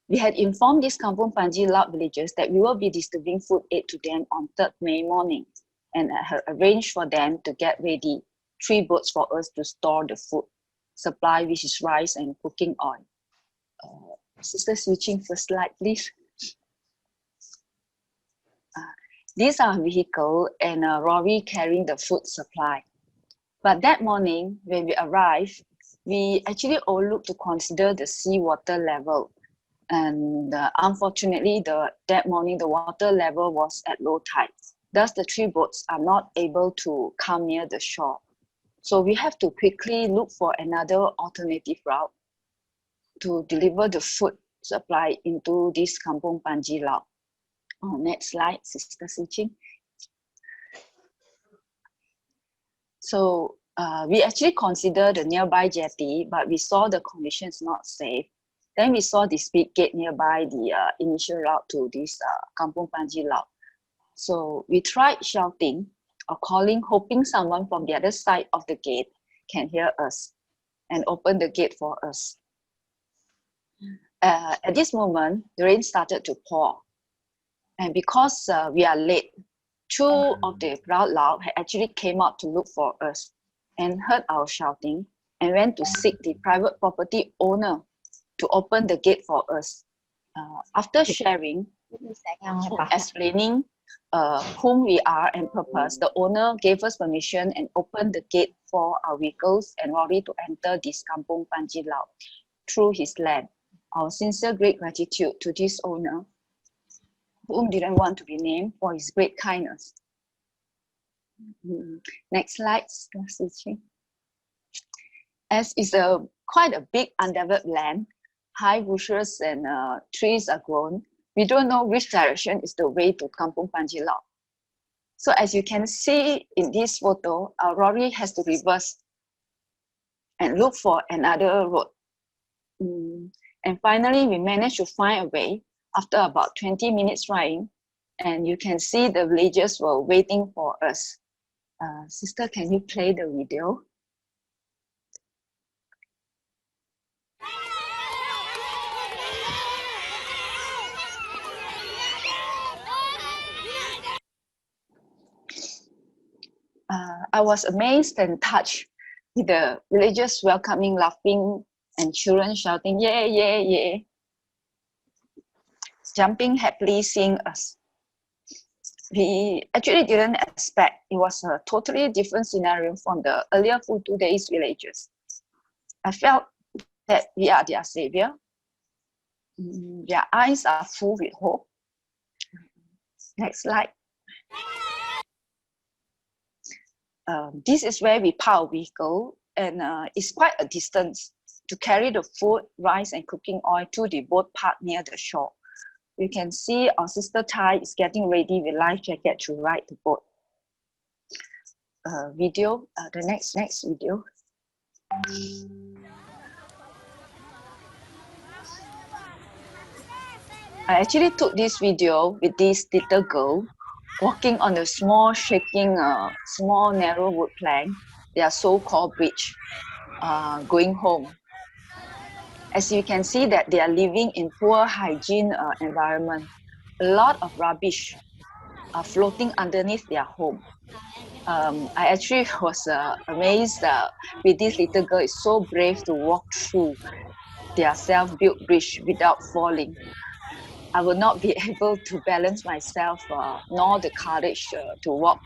We had informed these Kampong Panji Lao villagers that we will be distributing food aid to them on 3rd May morning and had arranged for them to get ready 3 boats for us to store the food supply, which is rice and cooking oil. Sister switching first slide, please. These are vehicle and a lorry carrying the food supply. But that morning, when we arrived, we actually overlooked to consider the seawater level. And unfortunately, that morning, the water level was at low tide. Thus, the 3 boats are not able to come near the shore. So we have to quickly look for another alternative route to deliver the food supply into this Kampong Panji Lao. Next slide, Sister Tzu Chi. So We actually considered the nearby jetty, but we saw the conditions not safe. Then we saw this big gate nearby the initial route to this Kampung Panji route. So we tried shouting or calling, hoping someone from the other side of the gate can hear us and open the gate for us. At this moment, the rain started to pour. And because we are late, two of the proud loud had actually came out to look for us and heard our shouting and went to seek the private property owner to open the gate for us. After sharing, explaining whom we are and purpose, the owner gave us permission and opened the gate for our vehicles and lorry to enter this Kampung Panji Lao through his land. Our sincere great gratitude to this owner, whom didn't want to be named, for his great kindness. Next slide, Tzu Chi. As it's quite a big undeveloped land, high bushes and trees are grown, we don't know which direction is the way to Kampung Panji Lao. So as you can see in this photo, our lorry has to reverse and look for another road. And finally, we managed to find a way after about 20 minutes riding, and you can see the villagers were waiting for us. Sister, can you play the video? I was amazed and touched with the villagers welcoming, laughing, and children shouting, "Yeah, yeah, yeah!" Jumping happily, seeing us. We actually didn't expect it was a totally different scenario from the earlier Futu Days villages. I felt that we are their savior. Their eyes are full with hope. Next slide. This is where we park our vehicle, and it's quite a distance to carry the food, rice, and cooking oil to the boat park near the shore. You can see our sister Tai is getting ready with life jacket to ride the boat. Video, the next video. I actually took this video with this little girl walking on the small, shaking, small, narrow wood plank, their so-called bridge, going home. As you can see that they are living in poor hygiene environment. A lot of rubbish are floating underneath their home. I actually was amazed with this little girl is so brave to walk through their self-built bridge without falling. I would not be able to balance myself nor the courage to walk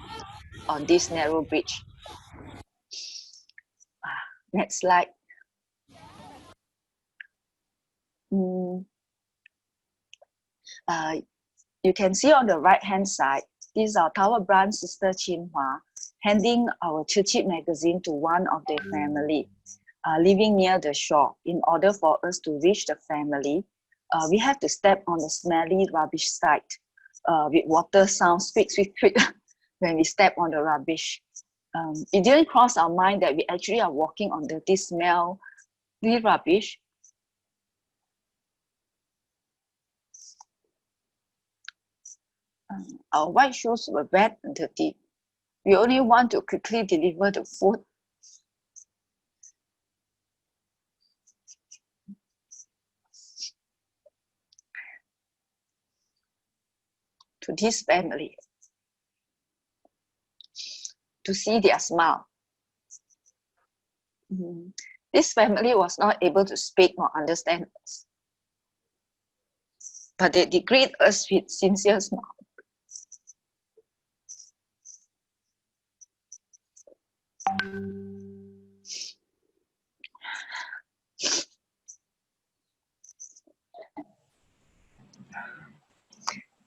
on this narrow bridge. Next slide. You can see on the right-hand side, this is our Tower Branch Sister Chinhua handing our Tzu Chi magazine to one of their family living near the shore. In order for us to reach the family, we have to step on the smelly rubbish site with water sound squeak, squeak, squeak when we step on the rubbish. It didn't cross our mind that we actually are walking on the smelly rubbish. Our white shoes were wet and dirty. We only want to quickly deliver the food. To this family, to see their smile. This family was not able to speak or understand us, but they greet us with sincere smile.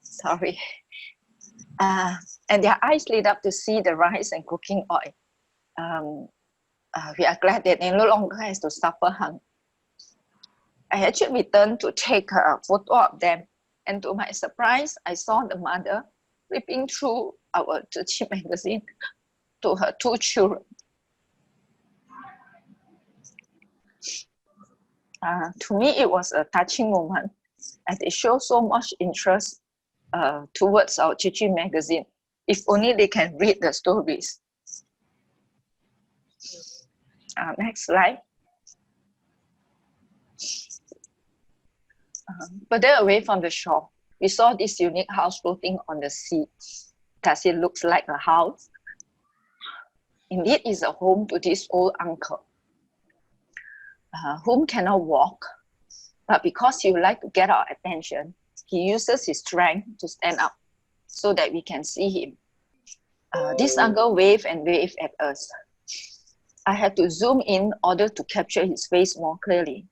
Sorry. And their eyes lit up to see the rice and cooking oil. We are glad that they no longer has to suffer hunger. I actually returned to take a photo of them, and to my surprise, I saw the mother flipping through our Tzu Chi magazine to her two children. To me, it was a touching moment, and they show so much interest towards our Tzu Chi magazine. If only they can read the stories. Next slide. Further away from the shore, we saw this unique house floating on the sea. Does it look like a house? Indeed, it's a home to this old uncle, whom cannot walk, but because he would like to get our attention, he uses his strength to stand up so that we can see him. This uncle waved and waved at us. I had to zoom in order to capture his face more clearly.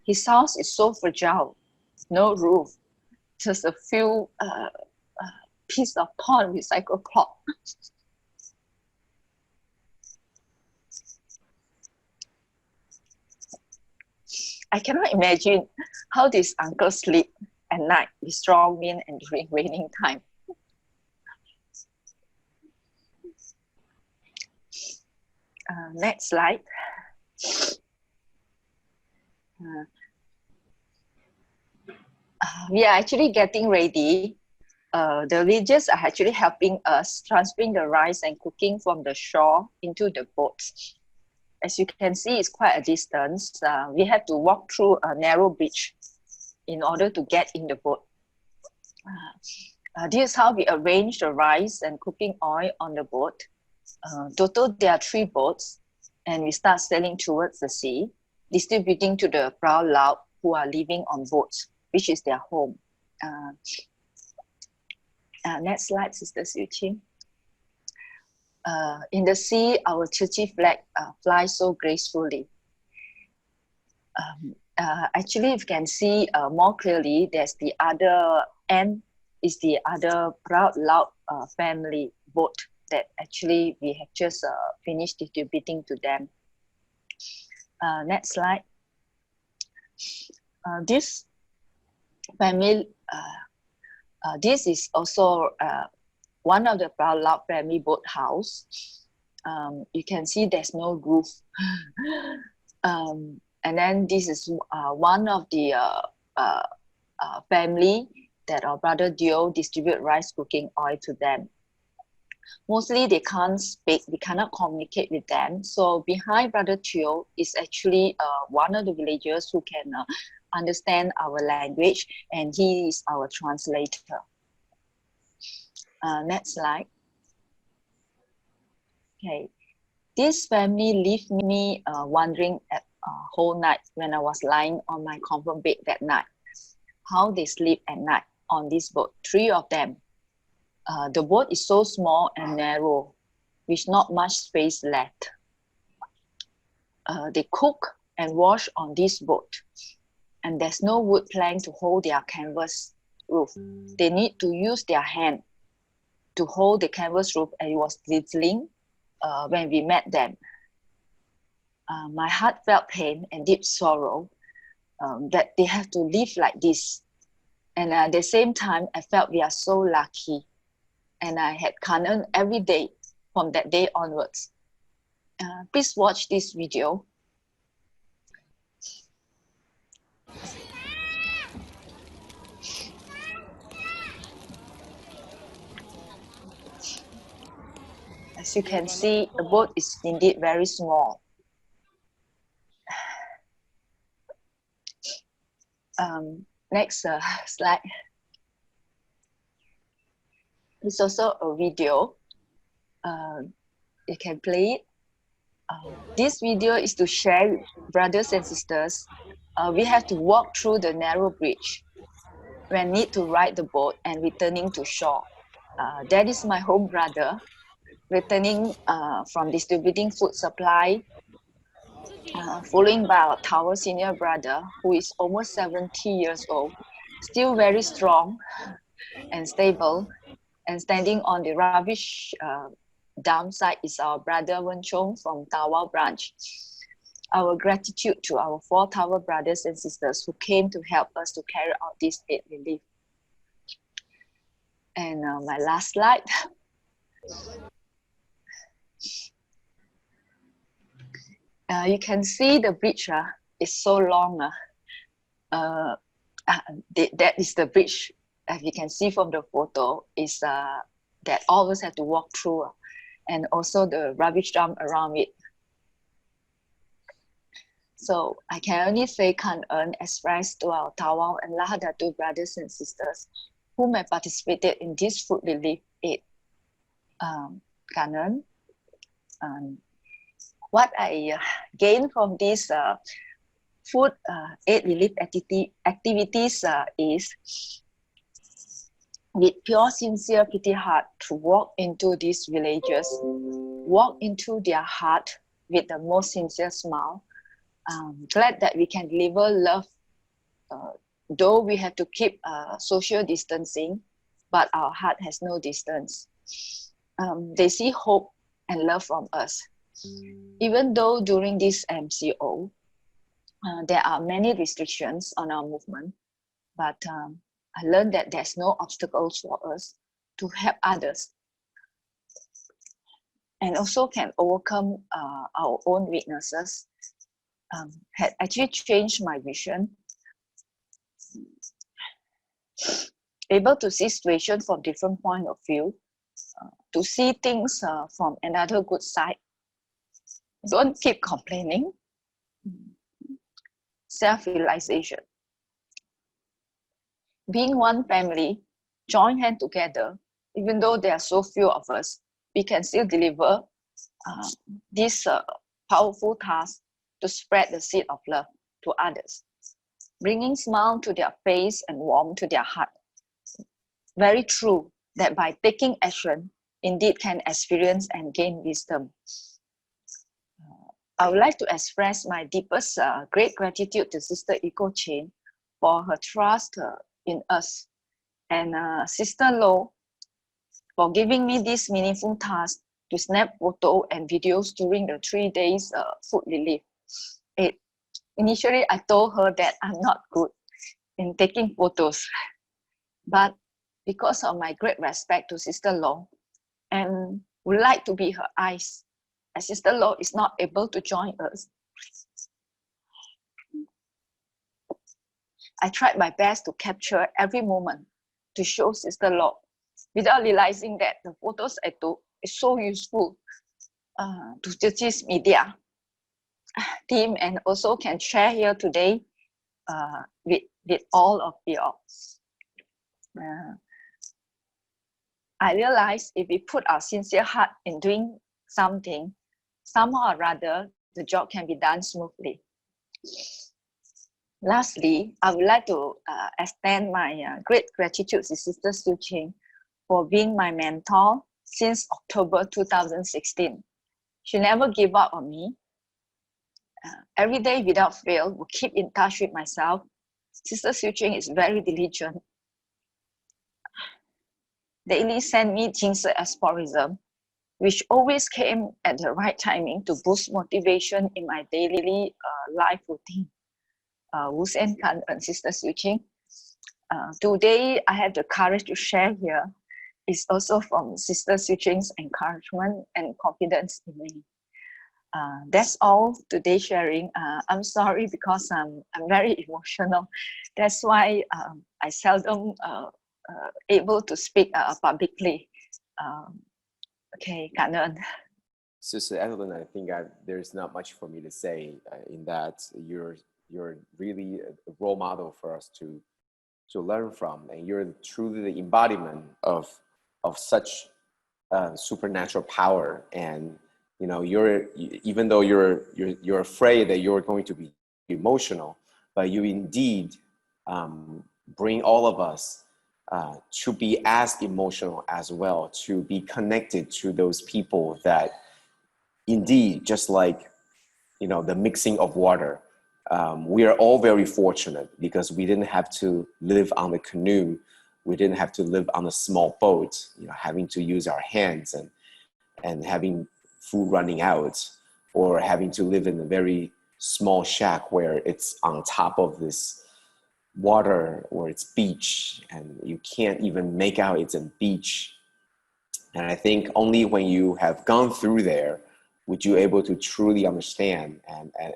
His house is so fragile, no roof, just a few pieces of torn recycled cloth. I cannot imagine how this uncle sleep at night with strong wind and during raining time. Next slide. We are actually getting ready. The villagers are actually helping us transferring the rice and cooking from the shore into the boats. As you can see, it's quite a distance. We have to walk through a narrow bridge in order to get in the boat. This is how we arrange the rice and cooking oil on the boat. Total, there are 3 boats, and we start sailing towards the sea, distributing to the proud Lao who are living on boats, which is their home. Next slide, Sister Tzu Chi. In the sea, our Tzu Chi flag flies so gracefully. Actually, if you can see more clearly, there's the other end, is the other proud Lao family boat that actually we have just finished distributing to them. Next slide. This family, this is also one of the proud Lao family boat house. You can see there's no roof. And then this is one of the family that our brother Dio distribute rice cooking oil to them. Mostly they can't speak, we cannot communicate with them. So behind Brother Teo is actually one of the villagers who can understand our language, and he is our translator. Next slide. Okay, this family left me wondering at whole night when I was lying on my comfort bed that night. How they sleep at night on this boat, 3 of them. The boat is so small and narrow, with not much space left. They cook and wash on this boat, and there's no wood plank to hold their canvas roof. They need to use their hand to hold the canvas roof, and it was drizzling when we met them. My heart felt pain and deep sorrow that they have to live like this. And at the same time, I felt we are so lucky. And I had Kanan every day from that day onwards. Please watch this video. As you can see, the boat is indeed very small. Next slide. It's also a video. You can play it. This video is to share with brothers and sisters. We have to walk through the narrow bridge when need to ride the boat and returning to shore. That is my home brother, returning from distributing food supply, following by our tower senior brother, who is almost 70 years old, still very strong and stable, and standing on the rubbish downside is our brother Wen Chong from Tawau branch. Our gratitude to our 4 tower brothers and sisters who came to help us to carry out this aid relief. And my last slide. You can see the bridge is so long. That is the bridge, as you can see from the photo, is that all of us have to walk through, and also the rubbish dump around it. So I can only say Kan'en express to our Tawau and Lahadatu brothers and sisters who may participate in this food relief aid. Kan'en. What I gained from this food aid relief activities is with pure, sincere pity heart to walk into these villages, walk into their heart with the most sincere smile. Glad that we can deliver love, though we have to keep social distancing, but our heart has no distance. They see hope and love from us. Even though during this MCO, there are many restrictions on our movement, but I learned that there's no obstacles for us to help others, and also can overcome our own weaknesses. Had actually changed my vision, able to see situations from different point of view, to see things from another good side. Don't keep complaining. Self-realization. Being one family, join hands together, even though there are so few of us, we can still deliver this powerful task to spread the seed of love to others, bringing smile to their face and warmth to their heart. Very true that by taking action, indeed can experience and gain wisdom. I would like to express my deepest great gratitude to Sister Iko Cheng for her trust in us, and Sister Lo for giving me this meaningful task to snap photos and videos during the 3 days food relief. Initially, I told her that I'm not good in taking photos, but because of my great respect to Sister Lo and would like to be her eyes, as Sister Lo is not able to join us, I tried my best to capture every moment to show Sister Lo, without realizing that the photos I took is so useful to Tzu Chi's media team, and also can share here today with all of you. I realize if we put our sincere heart in doing something, somehow or rather, the job can be done smoothly. Lastly, I would like to extend my great gratitude to Sister Tzu Chi for being my mentor since October 2016. She never gave up on me. Every day without fail, will keep in touch with myself. Sister Tzu Chi is very diligent. Daily send me Jingse aphorism, which always came at the right timing to boost motivation in my daily life routine. Wu Sen Kan and Sister Tzu Chi. Today, I have the courage to share here. It's also from Sister Tzu Chi's encouragement and confidence in me. That's all today sharing. I'm sorry because I'm very emotional. That's why I seldom able to speak publicly. Okay, Kan'en. Sister Adeline, I think there's not much for me to say in that you're really a role model for us to learn from, and you're truly the embodiment of such supernatural power. And you know, even though you're afraid that you're going to be emotional, but you indeed bring all of us to be as emotional as well, to be connected to those people that indeed, just like, you know, the mixing of water, we are all very fortunate because we didn't have to live on the canoe. We didn't have to live on a small boat, you know, having to use our hands and having food running out, or having to live in a very small shack where it's on top of this water or it's beach and you can't even make out it's a beach. And I think only when you have gone through there, would you able to truly understand,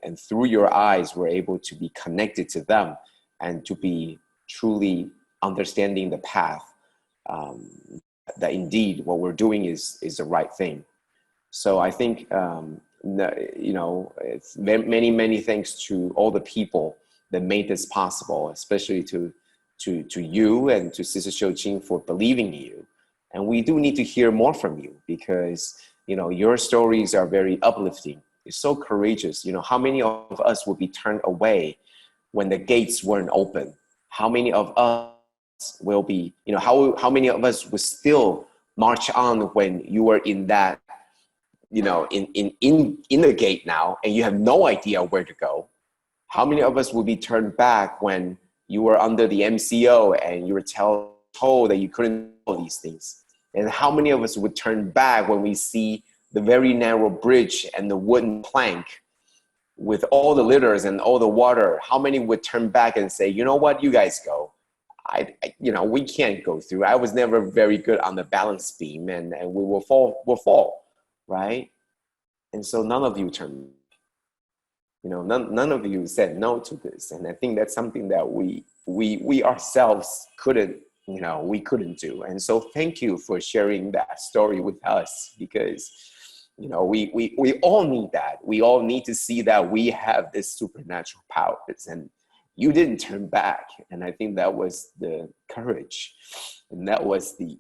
and through your eyes, we're able to be connected to them and to be truly understanding the path, that indeed what we're doing is the right thing. So I think, it's many thanks to all the people that made this possible, especially to you and to Sister Xiu Jing for believing in you. And we do need to hear more from you, because, your stories are very uplifting. It's so courageous. How many of us would be turned away when the gates weren't open? How many of us will be, how many of us would still march on when you were in that, in the gate now, and you have no idea where to go? How many of us will be turned back when you were under the MCO and you were told that you couldn't do these things? And how many of us would turn back when we see the very narrow bridge and the wooden plank with all the litters and all the water? How many would turn back and say, you know what, you guys go? We can't go through. I was never very good on the balance beam, and we will fall, right? And so none of you turned. None of you said no to this, and I think that's something that we ourselves couldn't do. And so thank you for sharing that story with us, because we all need that. We all need to see that we have this supernatural powers, and you didn't turn back. And I think that was the courage, and that was the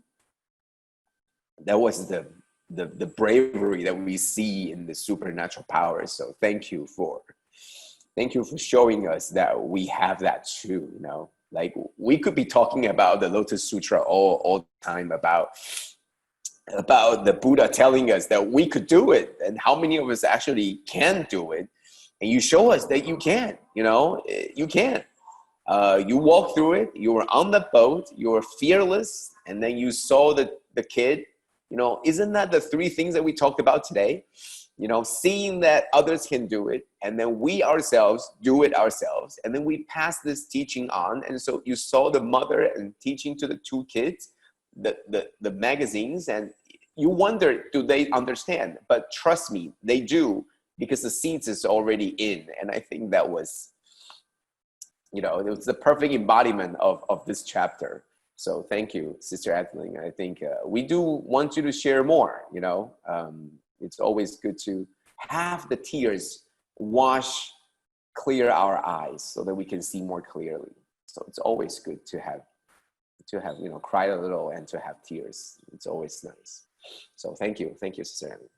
bravery that we see in the supernatural powers. So thank you for showing us that we have that too. Like, we could be talking about the Lotus Sutra all the time, about the Buddha telling us that we could do it, and how many of us actually can do it. And you show us that you can. You can. You walk through it. You were on the boat. You were fearless, and then you saw the kid. Isn't that the three things that we talked about today? Seeing that others can do it, and then we ourselves do it ourselves, and then we pass this teaching on. And so you saw the mother and teaching to the two kids, the magazines, and you wonder, do they understand? But trust me, they do, because the seeds is already in. And I think that was, it was the perfect embodiment of this chapter. So thank you, Sister Adeline. I think we do want you to share more. It's always good to have the tears wash clear our eyes so that we can see more clearly. So it's always good to have cry a little and to have tears. It's always nice. So thank you, Sister Adeline.